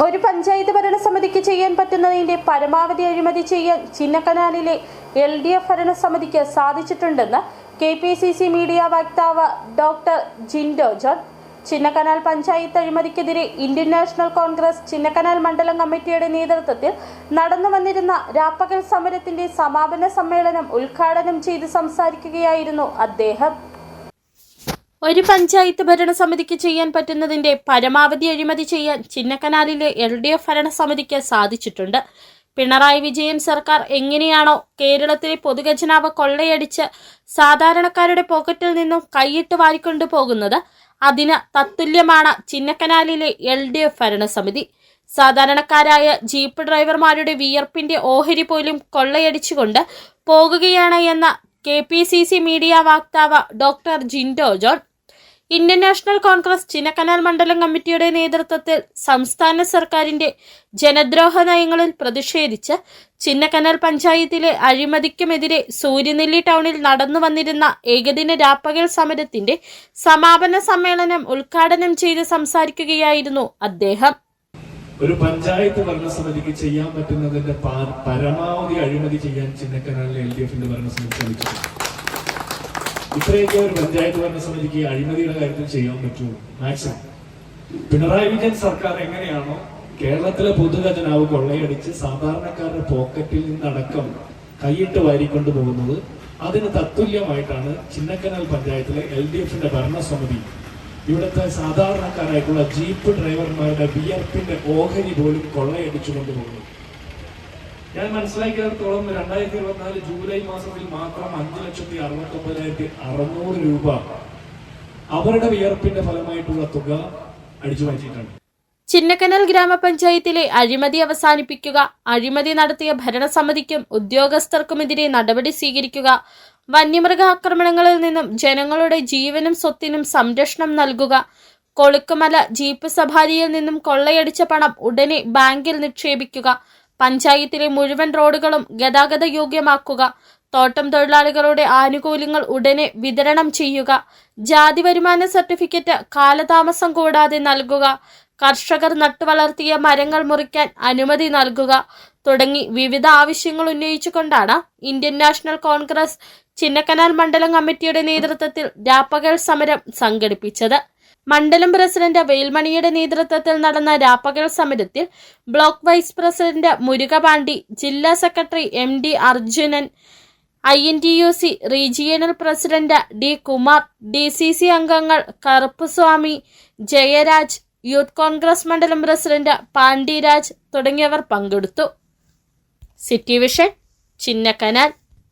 ഒരു പഞ്ചായത്ത് ഭരണസമിതിക്ക് ചെയ്യാൻ പറ്റുന്നതിന്റെ പരമാവധി അഴിമതി ചെയ്യാൻ ചിന്നക്കനാലിലെ LDF ഭരണസമിതിക്ക് സാധിച്ചിട്ടുണ്ടെന്ന് KPCC മീഡിയ വക്താവ് ഡോക്ടർ ജിൻഡോ ജോൺ. ചിന്നക്കനാൽ പഞ്ചായത്ത് അഴിമതിക്കെതിരെ ഇന്ത്യൻ നാഷണൽ കോൺഗ്രസ് ചിന്നക്കനാൽ മണ്ഡലം കമ്മിറ്റിയുടെ നേതൃത്വത്തിൽ നടന്നുവന്നിരുന്ന രാപ്പകൽ സമരത്തിന്റെ സമാപന സമ്മേളനം ഉദ്ഘാടനം ചെയ്ത് സംസാരിക്കുകയായിരുന്നു അദ്ദേഹം. ഒരു പഞ്ചായത്ത് ഭരണസമിതിക്ക് ചെയ്യാൻ പറ്റുന്നതിന്റെ പരമാവധി അഴിമതി ചെയ്യാൻ ചിന്നക്കനാലിലെ LDF ഭരണസമിതിക്ക് സാധിച്ചിട്ടുണ്ട്. പിണറായി വിജയൻ സർക്കാർ എങ്ങനെയാണോ കേരളത്തിലെ പൊതുഖജനാവ് കൊള്ളയടിച്ച് സാധാരണക്കാരുടെ പോക്കറ്റിൽ നിന്നും കൈയിട്ട് വാരിക്കൊണ്ടു പോകുന്നത്, അതിന് തത്തുല്യമാണ് ചിന്നക്കനാലിലെ LDF ഭരണസമിതി. സാധാരണക്കാരായ ജീപ്പ് ഡ്രൈവർമാരുടെ വിയർപ്പിന്റെ ഓഹരി പോലും കൊള്ളയടിച്ചുകൊണ്ട് പോകുകയാണ് എന്ന KPCC മീഡിയ വക്താവ് doctor Jinto John. Indian national Congress Chinnakanal മണ്ഡലം കമ്മിറ്റിയുടെ നേതൃത്വത്തിൽ സംസ്ഥാന സർക്കാരിന്റെ ജനദ്രോഹ നയങ്ങളിൽ പ്രതിഷേധിച്ച് ചിന്നക്കനാൽ പഞ്ചായത്തിലെ അഴിമതിക്കുമെതിരെ സൂര്യനെല്ലി ടൗണിൽ നടന്നു വന്നിരുന്ന ഏകദിന രാപ്പകൽ സമരത്തിന്റെ സമാപന സമ്മേളനം ഉദ്ഘാടനം ചെയ്ത് സംസാരിക്കുകയായിരുന്നു അദ്ദേഹം. ഒരു പഞ്ചായത്ത് ഭരണസമിതിക്ക് ചെയ്യാൻ പറ്റുന്നതിന്റെ പരമാവധി അഴിമതി ചെയ്യാൻ ചിന്നക്കനാലിലെ LDFന്റെ ഭരണസമിതി ശ്രമിച്ചു. ഇത്രയൊക്കെ ഒരു പഞ്ചായത്ത് ഭരണസമിതിക്ക് അഴിമതിയുടെ കാര്യത്തിൽ ചെയ്യാൻ പറ്റുമോ? മാക്സിമം പിണറായി വിജയൻ സർക്കാർ എങ്ങനെയാണോ കേരളത്തിലെ പൊതുഖജനാവ് കൊള്ളയടിച്ച് സാധാരണക്കാരുടെ പോക്കറ്റിൽ നിന്നടക്കം കൈയിട്ട് വാരിക്കൊണ്ടു പോകുന്നത്, അതിന് തത്തുല്യമായിട്ടാണ് ചിന്നക്കനാൽ പഞ്ചായത്തിലെ LDFന്റെ ഭരണസമിതി ഇവിടുത്തെ സാധാരണക്കാരായിട്ടുള്ള ജീപ്പ് ഡ്രൈവർമാരുടെ വിയർപ്പിന്റെ ഓഹരി പോലും കൊള്ളയടിച്ചു കൊണ്ടുപോകുന്നത്. ഞാൻ മനസ്സിലാക്കിയിടത്തോളം 2024 ജൂലൈ മാസത്തിൽ മാത്രം 5,69,600 രൂപ അവരുടെ വിയർപ്പിന്റെ ഫലമായിട്ടുള്ള തുക അടിച്ചു മാറ്റിയിട്ടുണ്ട്. ചിന്നക്കനാൽ ഗ്രാമപഞ്ചായത്തിലെ അഴിമതി അവസാനിപ്പിക്കുക, അഴിമതി നടത്തിയ ഭരണസമിതിക്കും ഉദ്യോഗസ്ഥർക്കുമെതിരെ നടപടി സ്വീകരിക്കുക, വന്യമൃഗ ആക്രമണങ്ങളിൽ നിന്നും ജനങ്ങളുടെ ജീവനും സ്വത്തിനും സംരക്ഷണം നൽകുക, കൊളുക്കുമല ജീപ്പ് സഫാരിയിൽ നിന്നും കൊള്ളയടിച്ച പണം ഉടനെ ബാങ്കിൽ നിക്ഷേപിക്കുക, പഞ്ചായത്തിലെ മുഴുവൻ റോഡുകളും ഗതാഗത യോഗ്യമാക്കുക, തോട്ടം തൊഴിലാളികളുടെ ആനുകൂല്യങ്ങൾ ഉടനെ വിതരണം ചെയ്യുക, ജാതി വരുമാന സർട്ടിഫിക്കറ്റ് കാലതാമസം കൂടാതെ നൽകുക, കർഷകർ നട്ടുവളർത്തിയ മരങ്ങൾ മുറിക്കാൻ അനുമതി നൽകുക തുടങ്ങി വിവിധ ആവശ്യങ്ങൾ ഉന്നയിച്ചുകൊണ്ടാണ് ഇന്ത്യൻ നാഷണൽ കോൺഗ്രസ് ചിന്നക്കനാൽ മണ്ഡലം കമ്മിറ്റിയുടെ നേതൃത്വത്തിൽ രാപ്പകൽ സമരം സംഘടിപ്പിച്ചത്. മണ്ഡലം പ്രസിഡന്റ് വേൽമണിയുടെ നേതൃത്വത്തിൽ നടന്ന രാപ്പകൽ സമരത്തിൽ ബ്ലോക്ക് വൈസ് പ്രസിഡന്റ് മുരുകപാണ്ടി, ജില്ലാ secretary MD Arjunan, INTUC regional president D Kumar, DCC അംഗങ്ങൾ കറുപ്പുസ്വാമി, ജയരാജ്, യൂത്ത് കോൺഗ്രസ് മണ്ഡലം പ്രസിഡന്റ് പാണ്ഡിരാജ് തുടങ്ങിയവർ പങ്കെടുത്തു. City vision, Chinnakanal.